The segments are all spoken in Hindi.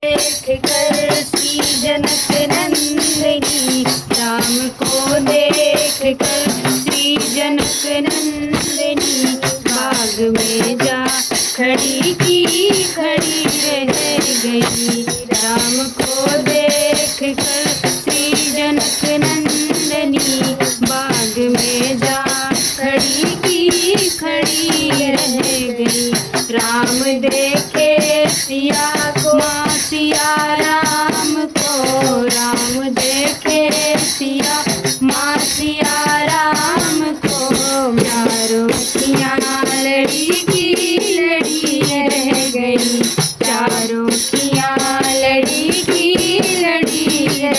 देख कर श्री जनक नंदिनी, राम को देख कर श्री जनक नंदिनी, बाग में जा खड़ी की खड़ी रह गई। राम को देख कर श्री जनक नंदिनी, बाग में जा खड़ी की खड़ी रह गई। राम देखे सिया को सिया राम को, राम देखे सिया माँ सिया राम को, चारों अखियाँ लड़ी की लड़ी रह गई। चारों अखियाँ लड़ी की लड़ी रह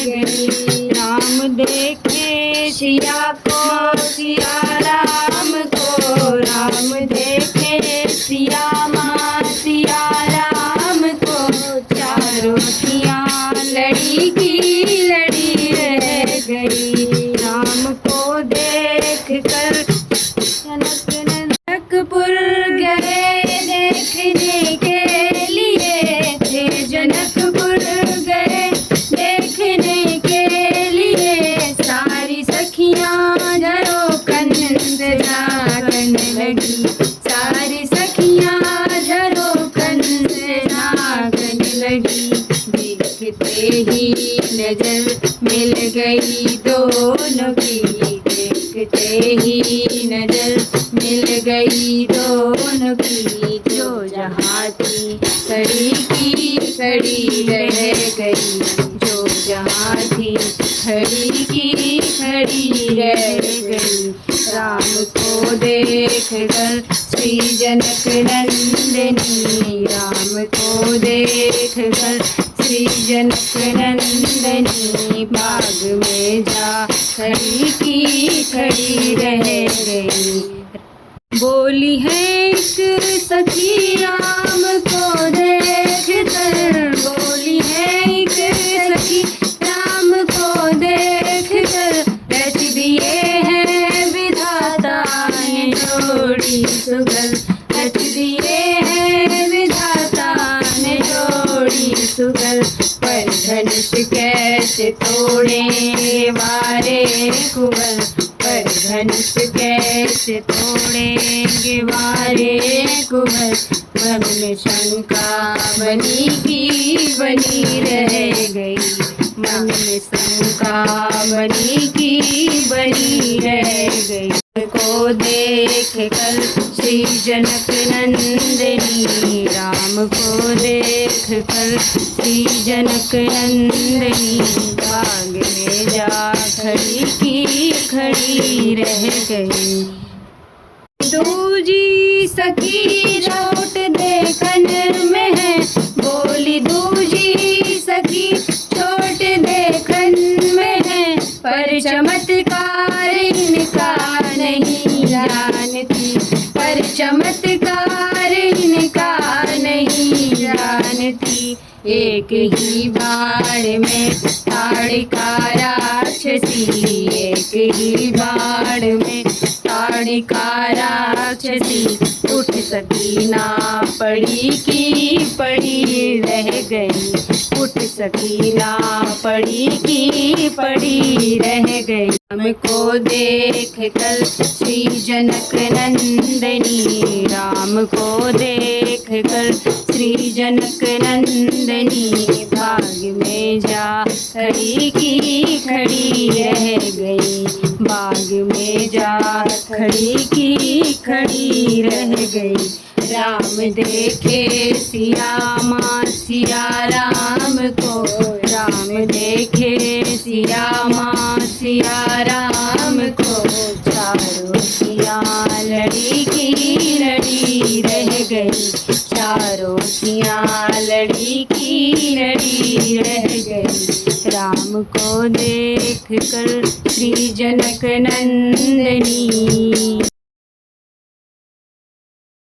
गई। राम देखे सिया को सिया राम को, राम देखे सिया माँ सिया राम को, चारों अखियाँ लड़ी की लड़ी रह गई। राम को देख कर जनकपुर गए देखने के लिए थे, जनकपुर गए देखने के लिए, सारी सखियाँ झरोखन जागने लगी। सारी सखियाँ झरोखन जागने लगी। देखते ही नजर मिल गई दोनों की, देखते ही नजर मिल गई दोनों की, जो जहाँ थी खड़ी की खड़ी रह गई। जो जहाँ थी खड़ी की खड़ी रह गई। राम को देख कर श्री जनक नंदिनी, राम को देख कर श्री जनक नंदिनी, बाग में जा खड़ी की खड़ी रह गई। बोली है एक सखी राम को देख कर, बोली है एक सखी राम को देख कर, रच दिए हैं विधाता ने जोड़ी सुगल, रच दिए हैं विधाता ने जोड़ी सुगल। पर धनुष कैसे तोड़े वारे कुबल, पर धनुष कैसे तोड़ेंगे वारे कुबल। मन में शंका बनी की बनी रह गई, मन में शंका बनी की बनी रह गई। को देख कर श्री जनक नंदिनी, राम को देख कर श्री जनक नंदिनी, बाग में जा खड़ी की खड़ी रह गई। दूजी सखी चोट देखन में है, बोली दूजी सखी चोट देखन में है, पर चमत्कार इनका नहीं जानती, पर चमत्कार इनका नहीं जानती। एक ही बाण में ताड़िका राक्षसी, एक ही बाण में ताड़िका राक्षसी, उठ सकी ना पड़ी की पड़ी रह गई। उठ सकी ना पड़ी की पड़ी रह गई। हमको देख कर श्री जनक नंदिनी, राम को देख कर श्री जनक नंदिनी, बाग में जा खड़ी की खड़ी रह गई। बाग में जा खड़ी की खड़ी रह गई। राम देखे सिया माँ सिया राम को, राम देखे सिया माँ सिया राम को, चारों अखियाँ लड़ी की लड़ी रह गई। चारों अखियाँ लड़ी की लड़ी रह गई। राम को देख कर श्री जनक नंदिनी।